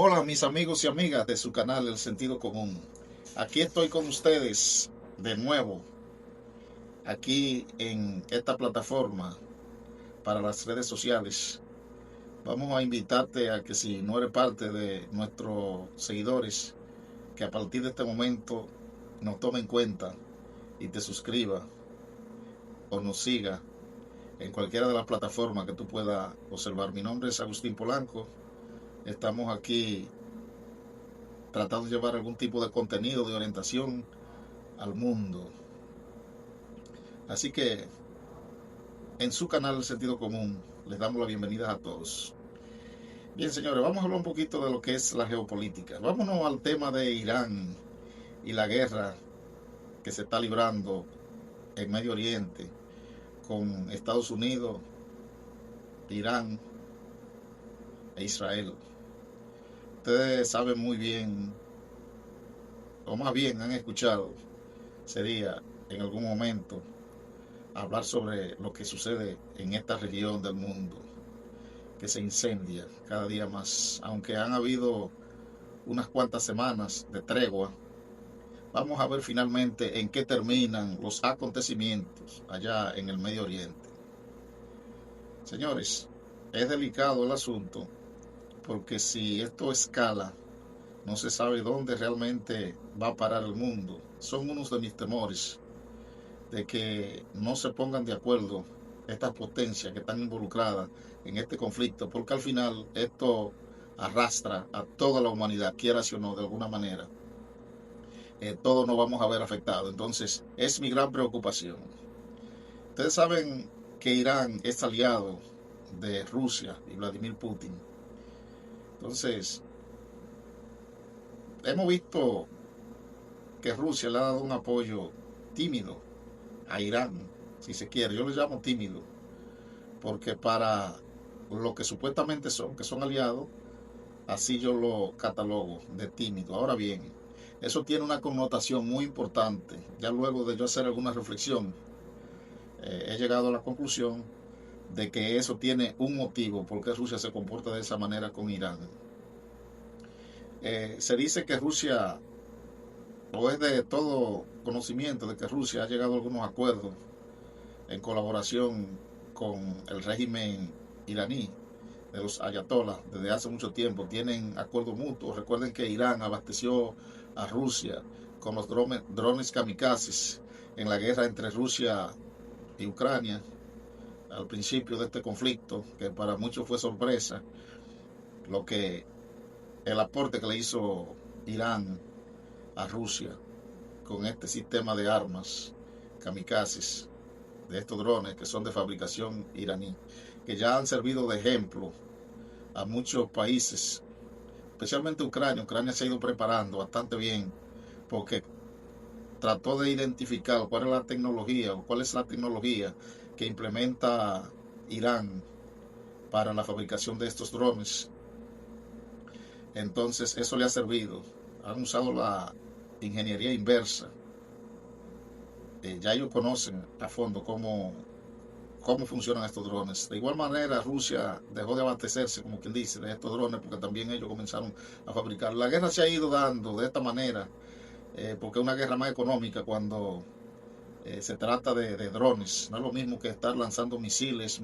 Hola mis amigos y amigas de su canal El Sentido Común. Aquí estoy con ustedes de nuevo, aquí en esta plataforma para las redes sociales. Vamos a invitarte a que si no eres parte de nuestros seguidores, que a partir de este momento nos tome en cuenta y te suscriba o nos siga en cualquiera de las plataformas que tú puedas observar. Mi nombre es Agustín Polanco. Estamos aquí tratando de llevar algún tipo de contenido de orientación al mundo. Así que en su canal El Sentido Común les damos la bienvenida a todos. Bien, señores, vamos a hablar un poquito de lo que es la geopolítica. Vámonos al tema de Irán y la guerra que se está librando en Medio Oriente con Estados Unidos, Irán e Israel. Ustedes saben muy bien, o más bien han escuchado, sería en algún momento hablar sobre lo que sucede en esta región del mundo, que se incendia cada día más. Aunque han habido unas cuantas semanas de tregua, vamos a ver finalmente en qué terminan los acontecimientos allá en el Medio Oriente. Señores, es delicado el asunto porque si esto escala, no se sabe dónde realmente va a parar el mundo. Son unos de mis temores de que no se pongan de acuerdo estas potencias que están involucradas en este conflicto, porque al final esto arrastra a toda la humanidad, quiera o no, de alguna manera. Todos nos vamos a ver afectados. Entonces, es mi gran preocupación. Ustedes saben que Irán es aliado de Rusia y Vladimir Putin. Entonces, hemos visto que Rusia le ha dado un apoyo tímido a Irán, si se quiere. Yo le llamo tímido, porque para lo que supuestamente son, que son aliados, así yo lo catalogo de tímido. Ahora bien, eso tiene una connotación muy importante. Ya luego de yo hacer alguna reflexión, he llegado a la conclusión de que eso tiene un motivo por qué Rusia se comporta de esa manera con Irán. Se dice que Rusia, o es de todo conocimiento de que Rusia ha llegado a algunos acuerdos en colaboración con el régimen iraní de los ayatolás desde hace mucho tiempo. Tienen acuerdos mutuos. Recuerden que Irán abasteció a Rusia con los drones kamikazes en la guerra entre Rusia y Ucrania al principio de este conflicto, que para muchos fue sorpresa lo que el aporte que le hizo Irán a Rusia con este sistema de armas kamikazes, de estos drones que son de fabricación iraní, que ya han servido de ejemplo a muchos países, especialmente Ucrania. Ucrania se ha ido preparando bastante bien porque trató de identificar cuál es la tecnología o cuál es la tecnología que implementa Irán para la fabricación de estos drones. Entonces eso le ha servido. Han usado la ingeniería inversa. Ya ellos conocen a fondo cómo funcionan estos drones. De igual manera, Rusia dejó de abastecerse, como quien dice, de estos drones, porque también ellos comenzaron a fabricar. La guerra se ha ido dando de esta manera, porque es una guerra más económica cuando se trata de drones. No es lo mismo que estar lanzando misiles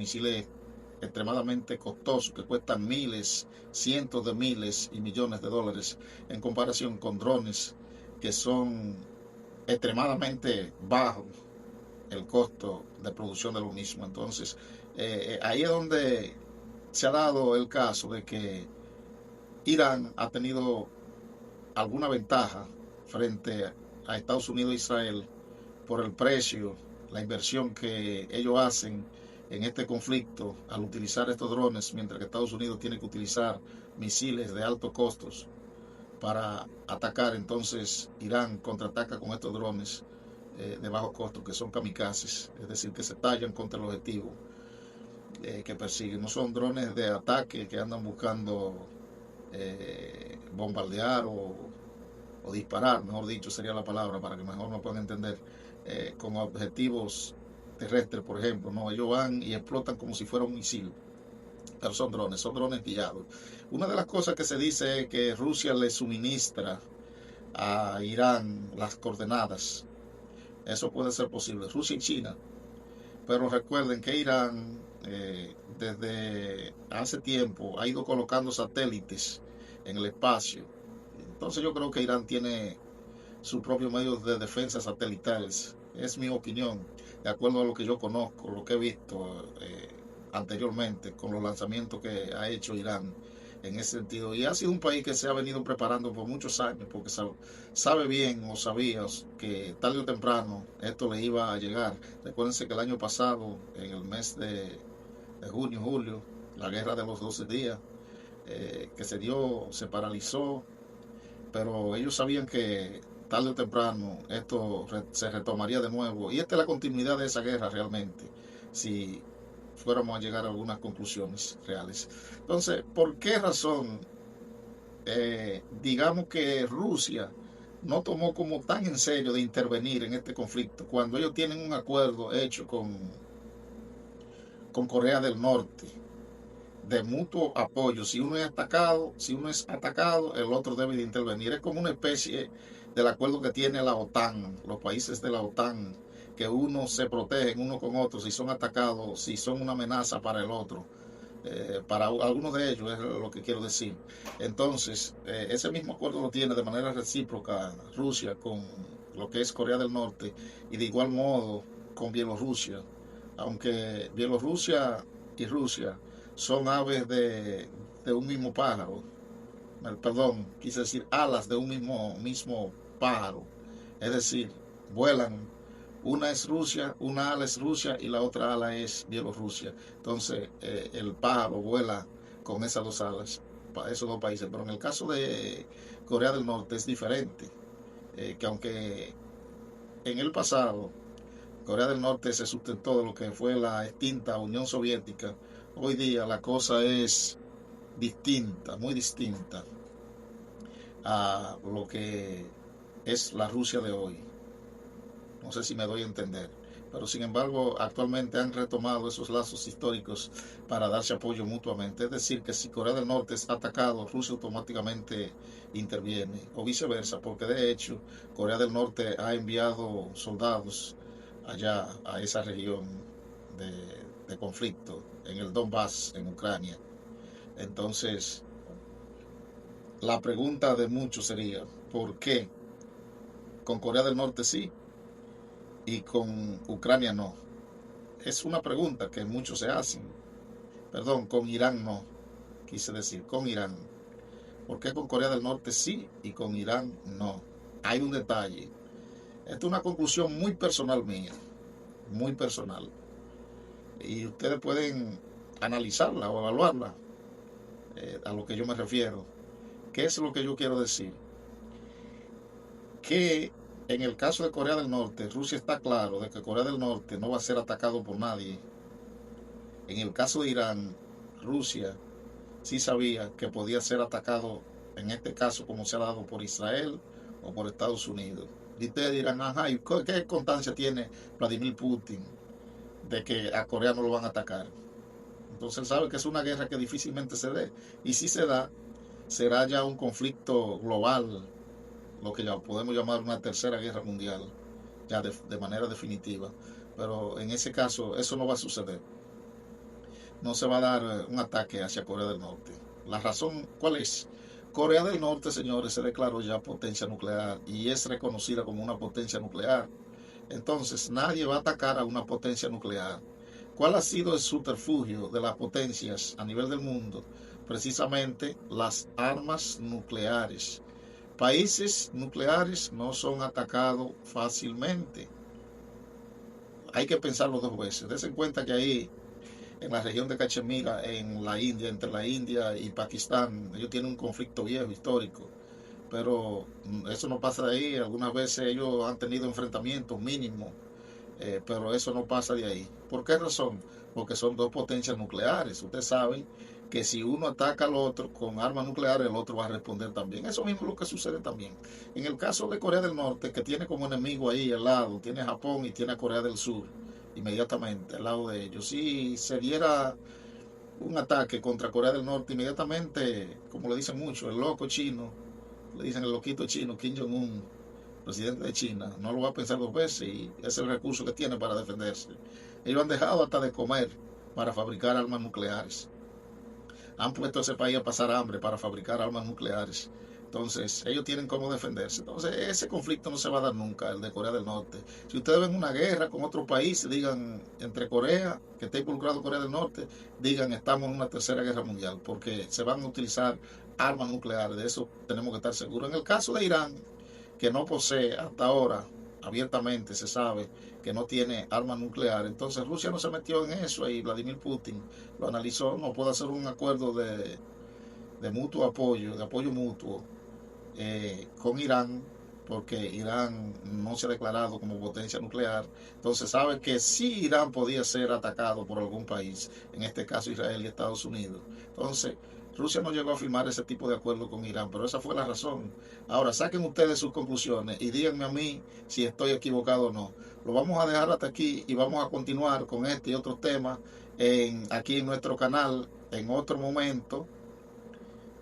extremadamente costosos, que cuestan miles, cientos de miles y millones de dólares, en comparación con drones que son extremadamente bajos el costo de producción de lo mismo. Entonces, ahí es donde se ha dado el caso de que Irán ha tenido alguna ventaja frente a Estados Unidos e Israel por el precio, la inversión que ellos hacen en este conflicto al utilizar estos drones, mientras que Estados Unidos tiene que utilizar misiles de altos costos para atacar. Entonces Irán contraataca con estos drones de bajo costo, que son kamikazes, es decir, que se tallan contra el objetivo que persiguen. No son drones de ataque que andan buscando bombardear o disparar, mejor dicho sería la palabra para que mejor nos puedan entender, con objetivos terrestres, por ejemplo. No, ellos van y explotan como si fuera un misil. helicópteros, son drones guiados. Una de las cosas que se dice es que Rusia le suministra a Irán las coordenadas. Eso puede ser posible, Rusia y China. Pero recuerden que Irán desde hace tiempo ha ido colocando satélites en el espacio. Entonces yo creo que Irán tiene su propio medio de defensa satelitales. Es mi opinión, de acuerdo a lo que yo conozco, lo que he visto anteriormente con los lanzamientos que ha hecho Irán en ese sentido. Y ha sido un país que se ha venido preparando por muchos años, porque sabe bien o sabía que tarde o temprano esto le iba a llegar. Recuérdense que el año pasado, en el mes de junio, julio, la guerra de los 12 días, que se dio, se paralizó, pero ellos sabían que tarde o temprano esto se retomaría de nuevo. Y esta es la continuidad de esa guerra realmente, si fuéramos a llegar a algunas conclusiones reales. Entonces, ¿por qué razón digamos que Rusia no tomó como tan en serio de intervenir en este conflicto cuando ellos tienen un acuerdo hecho con Corea del Norte de mutuo apoyo? Si uno es atacado, el otro debe de intervenir. Es como una especie del acuerdo que tiene la OTAN, los países de la OTAN, que uno se protegen uno con otro si son atacados, si son una amenaza para el otro. Para algunos de ellos es lo que quiero decir. Entonces, ese mismo acuerdo lo tiene de manera recíproca Rusia con lo que es Corea del Norte y de igual modo con Bielorrusia. Aunque Bielorrusia y Rusia son aves de un mismo pájaro. Perdón, quise decir alas de un mismo pájaro. Es decir, vuelan. Una es Rusia, una ala es Rusia y la otra ala es Bielorrusia. Entonces, el pájaro vuela con esas dos alas para esos dos países. Pero en el caso de Corea del Norte es diferente. Que aunque en el pasado Corea del Norte se sustentó de lo que fue la extinta Unión Soviética, hoy día la cosa es distinta, muy distinta a lo que es la Rusia de hoy. No sé si me doy a entender. Pero sin embargo, actualmente han retomado esos lazos históricos para darse apoyo mutuamente. Es decir, que si Corea del Norte es atacado, Rusia automáticamente interviene, o viceversa, porque de hecho Corea del Norte ha enviado soldados allá a esa región de conflicto, en el Donbass, en Ucrania. Entonces, la pregunta de muchos sería, ¿por qué con Corea del Norte sí y con Ucrania no? Es una pregunta que muchos se hacen. Perdón, con Irán no, quise decir, con Irán. ¿Por qué con Corea del Norte sí y con Irán no? Hay un detalle. Esta es una conclusión muy personal mía, muy personal. Y ustedes pueden analizarla o evaluarla, a lo que yo me refiero. ¿Qué es lo que yo quiero decir? Que en el caso de Corea del Norte, Rusia está claro de que Corea del Norte no va a ser atacado por nadie. En el caso de Irán, Rusia sí sabía que podía ser atacado, en este caso como se ha dado por Israel o por Estados Unidos. Y ustedes dirán, ajá, ¿y qué constancia tiene Vladimir Putin de que a Corea no lo van a atacar? Entonces él sabe que es una guerra que difícilmente se dé. Y si se da, será ya un conflicto global, lo que ya podemos llamar una tercera guerra mundial, ya de manera definitiva. Pero en ese caso eso no va a suceder. No se va a dar un ataque hacia Corea del Norte. ¿La razón cuál es? Corea del Norte, señores, se declaró ya potencia nuclear y es reconocida como una potencia nuclear. Entonces nadie va a atacar a una potencia nuclear. ¿Cuál ha sido el subterfugio de las potencias a nivel del mundo? Precisamente las armas nucleares. Países nucleares no son atacados fácilmente. Hay que pensarlo dos veces. Dense cuenta que ahí, en la región de Cachemira, en la India, entre la India y Pakistán, ellos tienen un conflicto viejo, histórico. Pero eso no pasa de ahí. Algunas veces ellos han tenido enfrentamientos mínimos, pero eso no pasa de ahí. ¿Por qué razón? Porque son dos potencias nucleares. Ustedes saben que si uno ataca al otro con armas nucleares, el otro va a responder también. Eso mismo es lo que sucede también. En el caso de Corea del Norte, que tiene como enemigo ahí al lado, tiene a Japón y tiene a Corea del Sur, inmediatamente al lado de ellos. Si se diera un ataque contra Corea del Norte, inmediatamente, como le dicen mucho, el loco chino, le dicen el loquito chino, Kim Jong-un, presidente de China, no lo va a pensar dos veces y es el recurso que tiene para defenderse. Ellos han dejado hasta de comer para fabricar armas nucleares. Han puesto a ese país a pasar hambre para fabricar armas nucleares. Entonces, ellos tienen cómo defenderse. Entonces, ese conflicto no se va a dar nunca, el de Corea del Norte. Si ustedes ven una guerra con otro país, digan entre Corea, que está involucrado Corea del Norte, digan estamos en una tercera guerra mundial, porque se van a utilizar armas nucleares. De eso tenemos que estar seguros. En el caso de Irán, que no posee hasta ahora, abiertamente se sabe que no tiene armas nucleares. Entonces Rusia no se metió en eso y Vladimir Putin lo analizó, no puede hacer un acuerdo de mutuo apoyo, de apoyo mutuo con Irán, porque Irán no se ha declarado como potencia nuclear. Entonces sabe que sí Irán podía ser atacado por algún país, en este caso Israel y Estados Unidos. Entonces Rusia no llegó a firmar ese tipo de acuerdo con Irán, pero esa fue la razón. Ahora saquen ustedes sus conclusiones y díganme a mí si estoy equivocado o no. Lo vamos a dejar hasta aquí y vamos a continuar con este y otros temas aquí en nuestro canal en otro momento.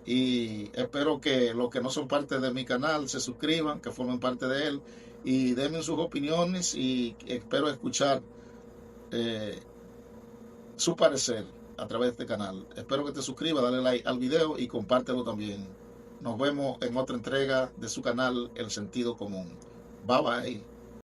Y espero que los que no son parte de mi canal se suscriban, que formen parte de él y denme sus opiniones y espero escuchar eh, su parecer a través de este canal. Espero que te suscribas, dale like al video y compártelo también. Nos vemos en otra entrega de su canal El Sentido Común. Bye bye.